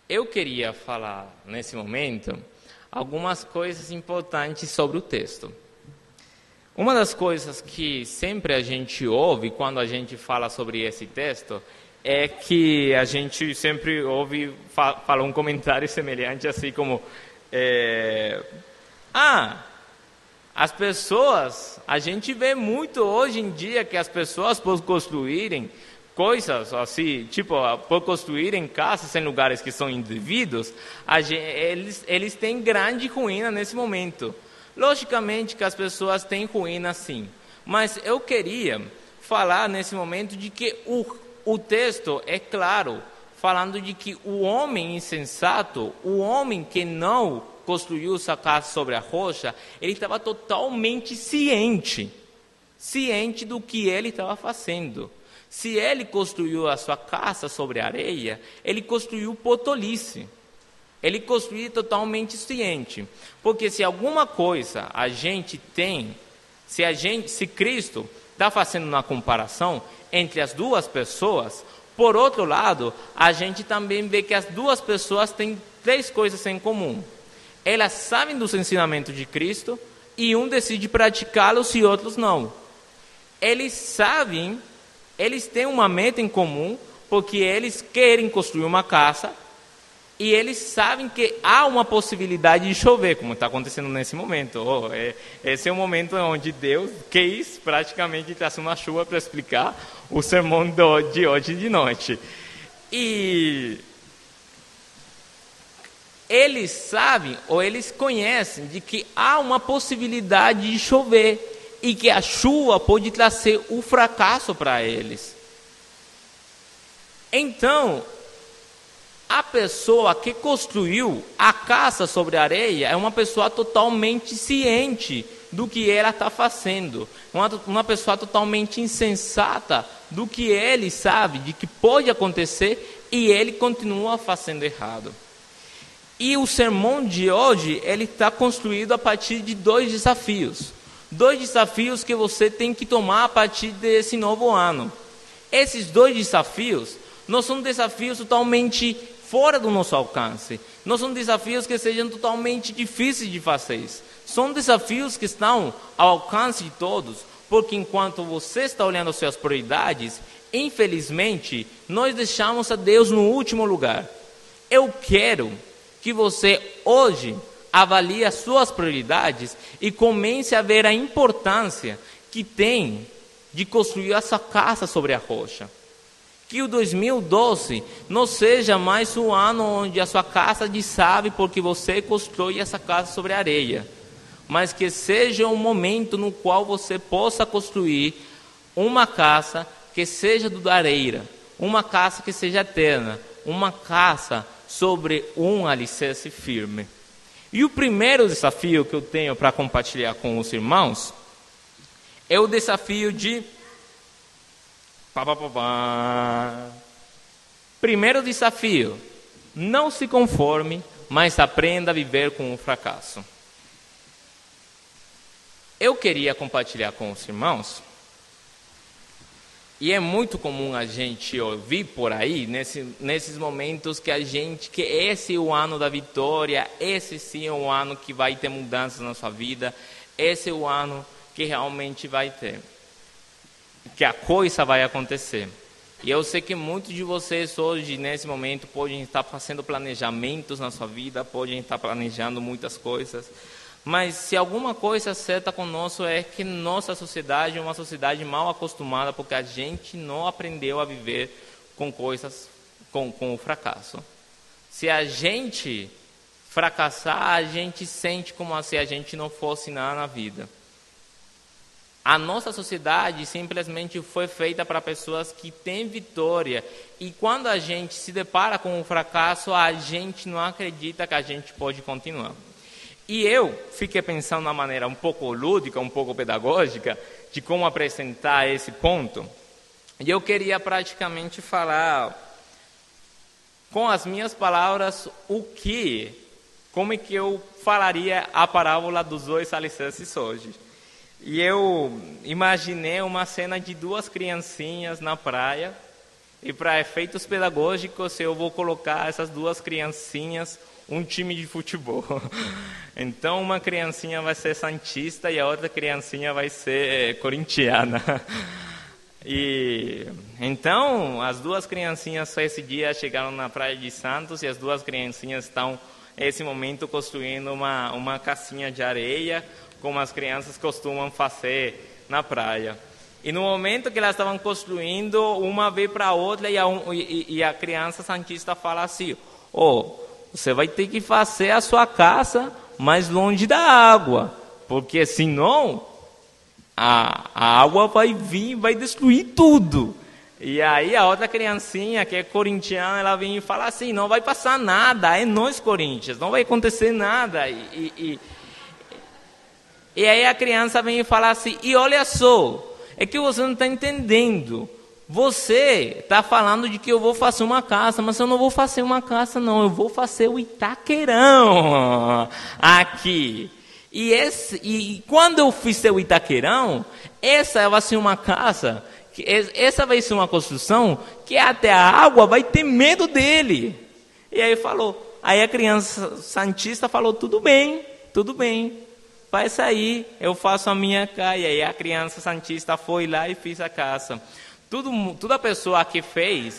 Eu queria falar, nesse momento, algumas coisas importantes sobre o texto. Uma das coisas que sempre a gente ouve quando a gente fala sobre esse texto é que a gente sempre ouve falar um comentário semelhante, assim como as pessoas, a gente vê muito hoje em dia que as pessoas, por construírem coisas assim, tipo, por construírem casas em lugares que são indevidos, eles têm grande ruína nesse momento. Logicamente que as pessoas têm ruína sim, mas eu queria falar nesse momento de que o texto é claro, falando de que o homem insensato, o homem que não construiu sua casa sobre a rocha, ele estava totalmente ciente do que ele estava fazendo. Se ele construiu a sua casa sobre a areia, ele construiu por tolice. Ele construiu totalmente ciente. Porque se alguma coisa a gente tem, se Cristo está fazendo uma comparação entre as duas pessoas, por outro lado, a gente também vê que as duas pessoas têm três coisas em comum. Elas sabem dos ensinamentos de Cristo e um decide praticá-los e outros não. Eles têm uma meta em comum, porque eles querem construir uma casa e eles sabem que há uma possibilidade de chover, como está acontecendo nesse momento. Esse é o momento onde Deus quis praticamente trazer uma chuva para explicar o sermão de hoje de noite. E eles sabem, ou eles conhecem, de que há uma possibilidade de chover e que a chuva pode trazer o fracasso para eles. Então, a pessoa que construiu a casa sobre a areia é uma pessoa totalmente ciente do que ela está fazendo. Uma pessoa totalmente insensata do que ele sabe, de que pode acontecer, e ele continua fazendo errado. E o sermão de hoje, ele está construído a partir de dois desafios. Dois desafios que você tem que tomar a partir desse novo ano. Esses dois desafios não são desafios totalmente fora do nosso alcance. Não são desafios que sejam totalmente difíceis de fazer. São desafios que estão ao alcance de todos, porque enquanto você está olhando as suas prioridades, infelizmente, nós deixamos a Deus no último lugar. Eu quero que você hoje avalie as suas prioridades e comece a ver a importância que tem de construir essa casa sobre a rocha. Que o 2012 não seja mais o ano onde a sua casa desaba porque você constrói essa casa sobre a areia, mas que seja um momento no qual você possa construir uma casa que seja duradoura, uma casa que seja eterna, uma casa sobre um alicerce firme. E o primeiro desafio que eu tenho para compartilhar com os irmãos é o desafio de... Primeiro desafio: não se conforme, mas aprenda a viver com o fracasso. Eu queria compartilhar com os irmãos, e é muito comum a gente ouvir por aí, nesses momentos que esse é o ano da vitória, esse sim é o ano que vai ter mudanças na sua vida, esse é o ano que realmente vai ter, que a coisa vai acontecer. E eu sei que muitos de vocês hoje, nesse momento, podem estar fazendo planejamentos na sua vida, podem estar planejando muitas coisas, mas se alguma coisa certa conosco é que nossa sociedade é uma sociedade mal acostumada, porque a gente não aprendeu a viver com coisas, com o fracasso. Se a gente fracassar, a gente sente como se a gente não fosse nada na vida. A nossa sociedade simplesmente foi feita para pessoas que têm vitória. E quando a gente se depara com o fracasso, a gente não acredita que a gente pode continuar. E eu fiquei pensando de uma maneira um pouco lúdica, um pouco pedagógica, de como apresentar esse ponto. E eu queria praticamente falar, com as minhas palavras, como é que eu falaria a parábola dos dois alicerces hoje. E eu imaginei uma cena de duas criancinhas na praia, E para efeitos pedagógicos, eu vou colocar essas duas criancinhas um time de futebol. Então, uma criancinha vai ser santista e a outra criancinha vai ser corintiana. E então, as duas criancinhas esse dia chegaram na Praia de Santos e as duas criancinhas estão, nesse momento, construindo uma casinha de areia, como as crianças costumam fazer na praia. E no momento que elas estavam construindo, uma veio para a outra e a criança santista fala assim: você vai ter que fazer a sua casa mais longe da água, porque senão a água vai vir e vai destruir tudo. E aí a outra criancinha, que é corintiana, ela vem e fala assim: não vai passar nada, é nós Corinthians, não vai acontecer nada. E aí a criança vem e fala assim: e olha só, é que você não está entendendo. Você está falando de que eu vou fazer uma casa, mas eu não vou fazer uma casa, não. Eu vou fazer o Itaquerão aqui. E quando eu fizer o Itaquerão, essa vai ser uma casa, essa vai ser uma construção que até a água vai ter medo dele. E aí aí a criança santista falou: tudo bem, faz aí, eu faço a minha casa. E aí a criança santista foi lá e fez a casa. Toda pessoa que fez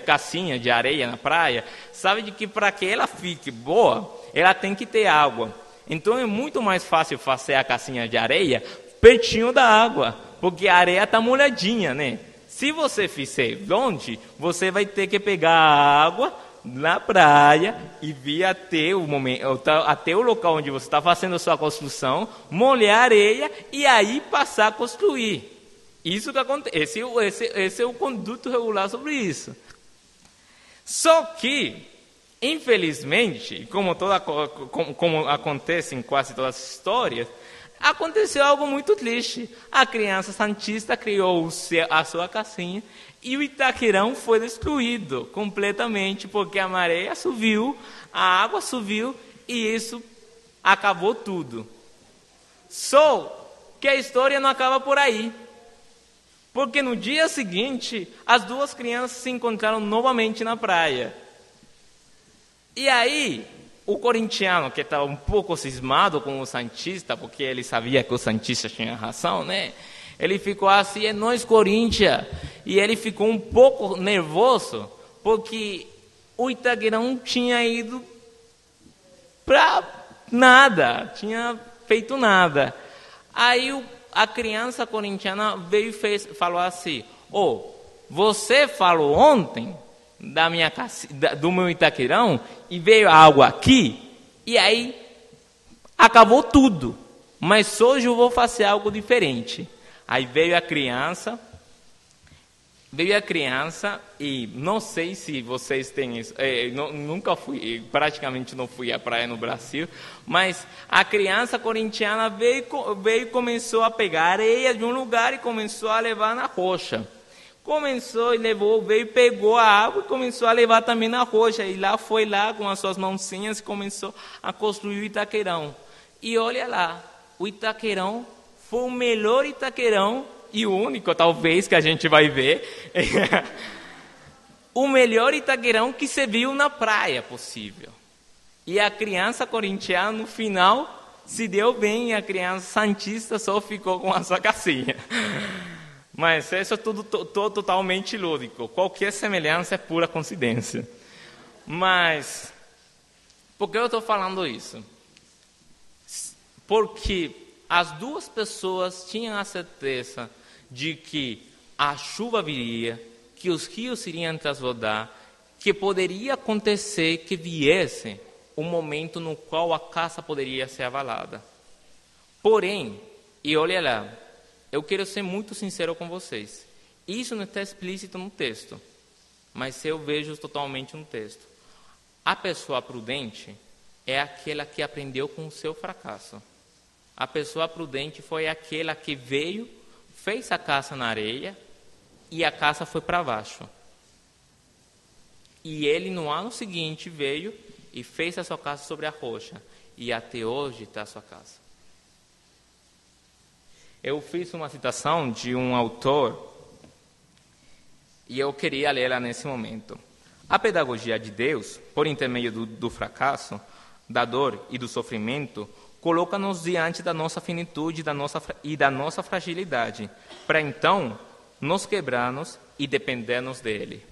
casinha de areia na praia, sabe de que para que ela fique boa, ela tem que ter água. Então é muito mais fácil fazer a casinha de areia pertinho da água, porque a areia está molhadinha, né? Se você fizer longe, você vai ter que pegar a água na praia e vir até o local onde você está fazendo a sua construção, molhar a areia e aí passar a construir. Isso que acontece. Esse é o conduto regular sobre isso. Só que, infelizmente, como acontece em quase todas as histórias, aconteceu algo muito triste. A criança santista criou a sua casinha e o Itaquerão foi destruído completamente, porque a maré subiu, a água subiu e isso acabou tudo. Só que a história não acaba por aí, porque no dia seguinte as duas crianças se encontraram novamente na praia. E aí o corintiano, que estava um pouco cismado com o santista, porque ele sabia que o santista tinha razão, né? Ele ficou assim: é nós Corinthians. E ele ficou um pouco nervoso, porque o Itaquerão tinha ido para nada, tinha feito nada. Aí a criança corintiana veio e falou assim: você falou ontem do meu Itaquerão e veio água aqui, e aí acabou tudo, mas hoje eu vou fazer algo diferente. Aí veio a criança e não sei se vocês têm isso, nunca fui, praticamente não fui à praia no Brasil, mas a criança corintiana veio e começou a pegar areia de um lugar e começou a levar na rocha. Veio e pegou a água e começou a levar também na rocha. E foi lá com as suas mãozinhas e começou a construir o Itaquerão. E olha lá, o Itaquerão foi o melhor Itaquerão e o único, talvez, que a gente vai ver. O melhor Itaquerão que se viu na praia possível. E a criança corintiana, no final, se deu bem, e a criança santista só ficou com a sua casinha. Mas isso é tudo totalmente lúdico. Qualquer semelhança é pura coincidência. Mas, por que eu estou falando isso? Porque as duas pessoas tinham a certeza de que a chuva viria, que os rios iriam transbordar, que poderia acontecer que viesse um momento no qual a casa poderia ser abalada. Porém, e olha lá, eu quero ser muito sincero com vocês. Isso não está explícito no texto, mas eu vejo totalmente no texto. A pessoa prudente é aquela que aprendeu com o seu fracasso. A pessoa prudente foi aquela que veio, fez a casa na areia e a casa foi para baixo. E ele no ano seguinte veio e fez a sua casa sobre a rocha. E até hoje está a sua casa. Eu fiz uma citação de um autor E eu queria lê-la nesse momento. A pedagogia de Deus, por intermédio do fracasso, da dor e do sofrimento, coloca-nos diante da nossa finitude e da nossa fragilidade, para então nos quebrarmos e dependermos dele.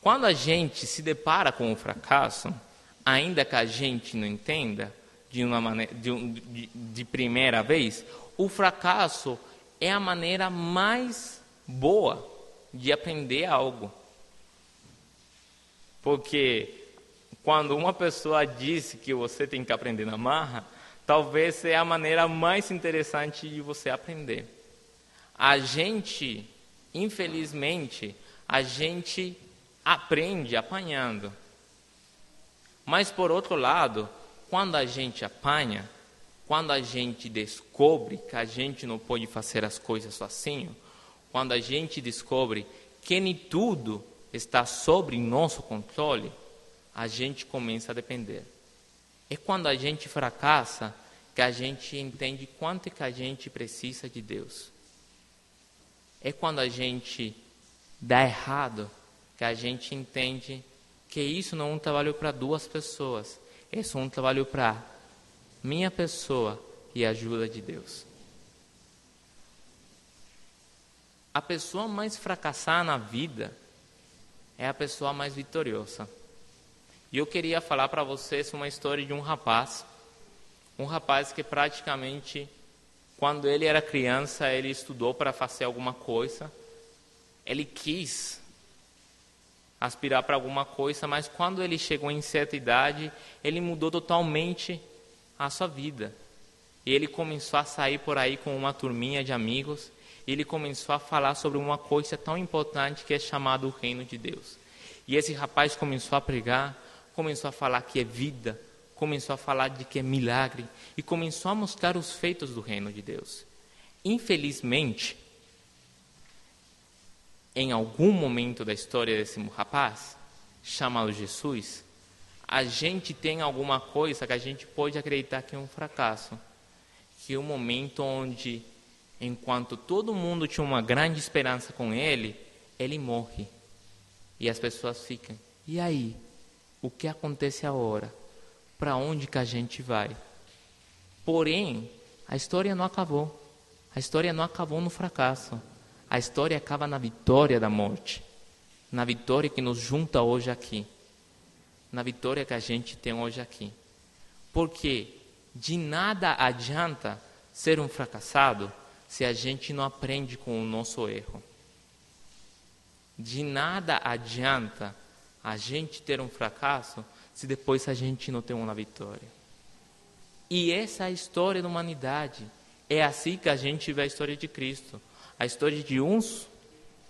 Quando a gente se depara com o fracasso, ainda que a gente não entenda de primeira vez, o fracasso é a maneira mais boa de aprender algo. Porque quando uma pessoa diz que você tem que aprender na marra, talvez seja a maneira mais interessante de você aprender. Infelizmente, a gente aprende apanhando. Mas, por outro lado, quando a gente apanha, quando a gente descobre que a gente não pode fazer as coisas sozinho, quando a gente descobre que nem tudo está sob nosso controle, a gente começa a depender. É quando a gente fracassa que a gente entende quanto que a gente precisa de Deus. É quando a gente dá errado que a gente entende que isso não é um trabalho para duas pessoas, é só um trabalho para minha pessoa e a ajuda de Deus. A pessoa mais fracassada na vida é a pessoa mais vitoriosa. E eu queria falar para vocês uma história de um rapaz que praticamente, quando ele era criança, ele estudou para fazer alguma coisa, ele quis aspirar para alguma coisa, mas quando ele chegou em certa idade, ele mudou totalmente a sua vida. E ele começou a sair por aí com uma turminha de amigos, e ele começou a falar sobre uma coisa tão importante que é chamado o reino de Deus. E esse rapaz começou a pregar, começou a falar que é vida, começou a falar de que é milagre, e começou a mostrar os feitos do reino de Deus. Infelizmente, em algum momento da história desse rapaz, chamado Jesus, a gente tem alguma coisa que a gente pode acreditar que é um fracasso. Que é um momento onde, enquanto todo mundo tinha uma grande esperança com ele, ele morre. E as pessoas ficam, e aí? O que acontece agora? Para onde que a gente vai? Porém, a história não acabou. A história não acabou no fracasso. A história acaba na vitória da morte, na vitória que nos junta hoje aqui, na vitória que a gente tem hoje aqui. Porque de nada adianta ser um fracassado se a gente não aprende com o nosso erro. De nada adianta a gente ter um fracasso se depois a gente não tem uma vitória. E essa é a história da humanidade. É assim que a gente vê a história de Cristo. A história de uns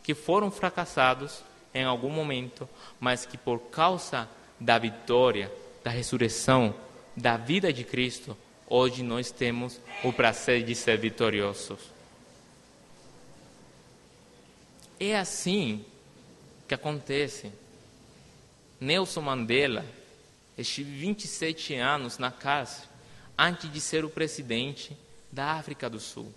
que foram fracassados em algum momento, mas que por causa da vitória, da ressurreição, da vida de Cristo, hoje nós temos o prazer de ser vitoriosos. É assim que acontece. Nelson Mandela esteve 27 anos na cárcere antes de ser o presidente da África do Sul.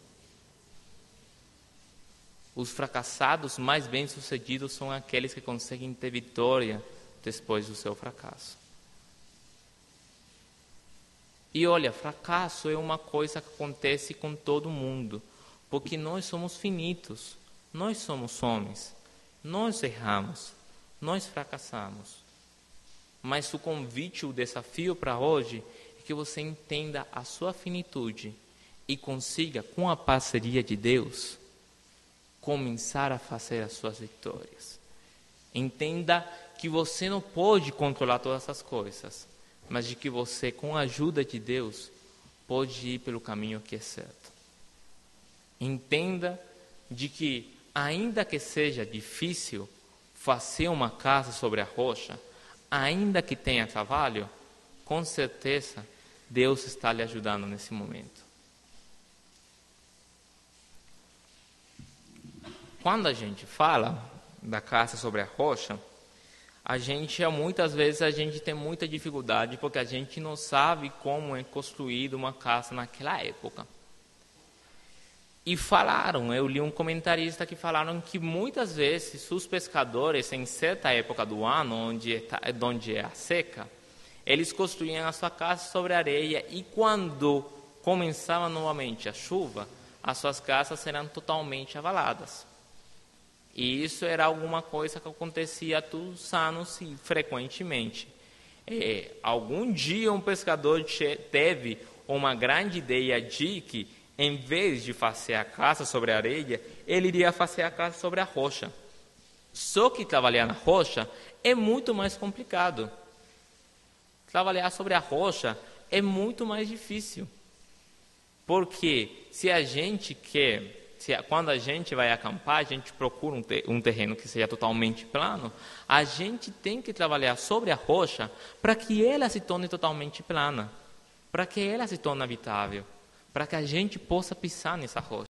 Os fracassados mais bem-sucedidos são aqueles que conseguem ter vitória depois do seu fracasso. E olha, fracasso é uma coisa que acontece com todo mundo, porque nós somos finitos, nós somos homens, nós erramos, nós fracassamos. Mas o convite, o desafio para hoje é que você entenda a sua finitude e consiga, com a parceria de Deus, começar a fazer as suas vitórias. Entenda que você não pode controlar todas essas coisas, mas de que você, com a ajuda de Deus, pode ir pelo caminho que é certo. Entenda de que, ainda que seja difícil fazer uma casa sobre a rocha, ainda que tenha trabalho, com certeza Deus está lhe ajudando nesse momento. Quando a gente fala da casa sobre a rocha, muitas vezes a gente tem muita dificuldade porque a gente não sabe como é construída uma casa naquela época. E falaram, eu li um comentarista que falaram que muitas vezes os pescadores, em certa época do ano, onde é a seca, eles construíam a sua casa sobre areia e quando começava novamente a chuva, as suas casas eram totalmente avaladas. E isso era alguma coisa que acontecia todos os anos e frequentemente. Algum dia um pescador teve uma grande ideia de que, em vez de fazer a casa sobre a areia, ele iria fazer a casa sobre a rocha. Só que trabalhar na rocha é muito mais complicado. Trabalhar sobre a rocha é muito mais difícil. Porque quando a gente vai acampar, a gente procura um terreno que seja totalmente plano, a gente tem que trabalhar sobre a rocha para que ela se torne totalmente plana, para que ela se torne habitável, para que a gente possa pisar nessa rocha.